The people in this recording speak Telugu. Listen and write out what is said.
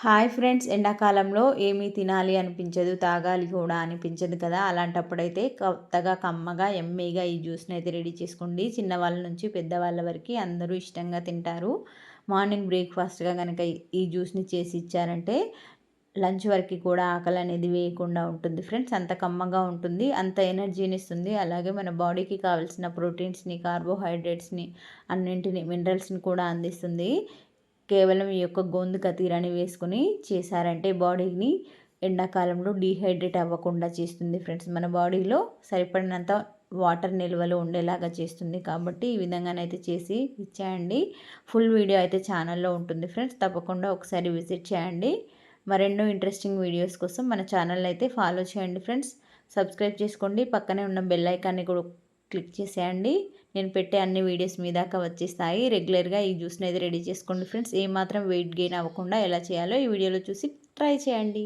హాయ్ ఫ్రెండ్స్, ఎండాకాలంలో ఏమీ తినాలి అనిపించదు, తాగాలి కూడా అనిపించదు కదా. అలాంటప్పుడైతే కొత్తగా కమ్మగా యమ్మీగా ఈ జ్యూస్ని అయితే రెడీ చేసుకోండి. చిన్నవాళ్ళ నుంచి పెద్దవాళ్ళ వరకు అందరూ ఇష్టంగా తింటారు. మార్నింగ్ బ్రేక్ఫాస్ట్గా కనుక ఈ జ్యూస్ని చేసి ఇచ్చారంటే లంచ్ వరకు కూడా ఆకలి అనేది వేయకుండా ఉంటుంది ఫ్రెండ్స్. అంత కమ్మగా ఉంటుంది, అంత ఎనర్జీని ఇస్తుంది. అలాగే మన బాడీకి కావాల్సిన ప్రోటీన్స్ని, కార్బోహైడ్రేట్స్ని, అన్నింటిని, మినరల్స్ని కూడా అందిస్తుంది. కేవలం ఈ యొక్క గోందు కతీరాని వేసుకొని చేశారంటే బాడీని ఎండాకాలంలో డీహైడ్రేట్ అవ్వకుండా చేస్తుంది ఫ్రెండ్స్. మన బాడీలో సరిపడినంత వాటర్ నిల్వలు ఉండేలాగా చేస్తుంది. కాబట్టి ఈ విధంగానైతే చేసి ఇచ్చేయండి. ఫుల్ వీడియో అయితే ఛానల్లో ఉంటుంది ఫ్రెండ్స్, తప్పకుండా ఒకసారి విజిట్ చేయండి. మరెన్నో ఇంట్రెస్టింగ్ వీడియోస్ కోసం మన ఛానల్ అయితే ఫాలో చేయండి ఫ్రెండ్స్. సబ్స్క్రైబ్ చేసుకోండి, పక్కనే ఉన్న బెల్ ఐకాన్ని కూడా క్లిక్ చేసేయండి. నేను పెట్టే అన్ని వీడియోస్ మీ దాకా వచ్చేస్తాయి. రెగ్యులర్గా ఈ జ్యూస్ని అయితే రెడీ చేసుకోండి ఫ్రెండ్స్. ఏమాత్రం వెయిట్ గెయిన్ అవ్వకుండా ఎలా చేయాలో ఈ వీడియోలో చూసి ట్రై చేయండి.